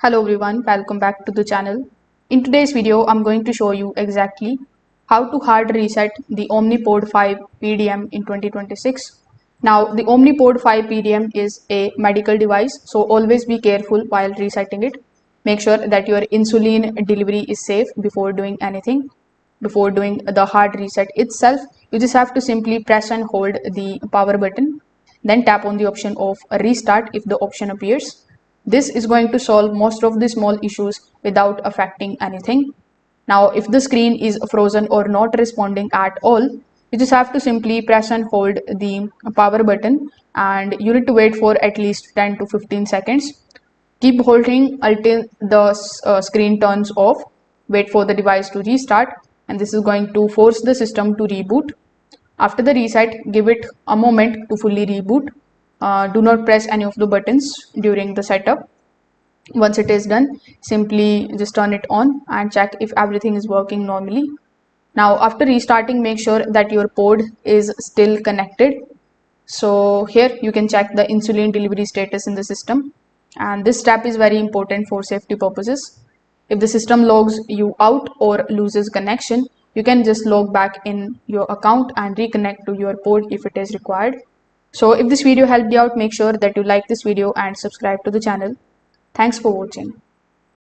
Hello everyone, welcome back to the channel. In today's video, I'm going to show you exactly how to hard reset the Omnipod 5 PDM in 2026. Now, the Omnipod 5 PDM is a medical device, so always be careful while resetting it. Make sure that your insulin delivery is safe before doing anything. Before doing the hard reset itself, you just have to simply press and hold the power button, then tap on the option of restart if the option appears. This is going to solve most of the small issues without affecting anything. Now, if the screen is frozen or not responding at all, you just have to simply press and hold the power button and you need to wait for at least 10 to 15 seconds. Keep holding until the screen turns off. Wait for the device to restart, and this is going to force the system to reboot. After the reset, give it a moment to fully reboot. Do not press any of the buttons during the setup. Once it is done, simply just turn it on and check if everything is working normally. Now, after restarting, make sure that your pod is still connected. So here you can check the insulin delivery status in the system, and this step is very important for safety purposes. If the system logs you out or loses connection, you can just log back in your account and reconnect to your pod if it is required. So if this video helped you out, make sure that you like this video and subscribe to the channel. Thanks for watching.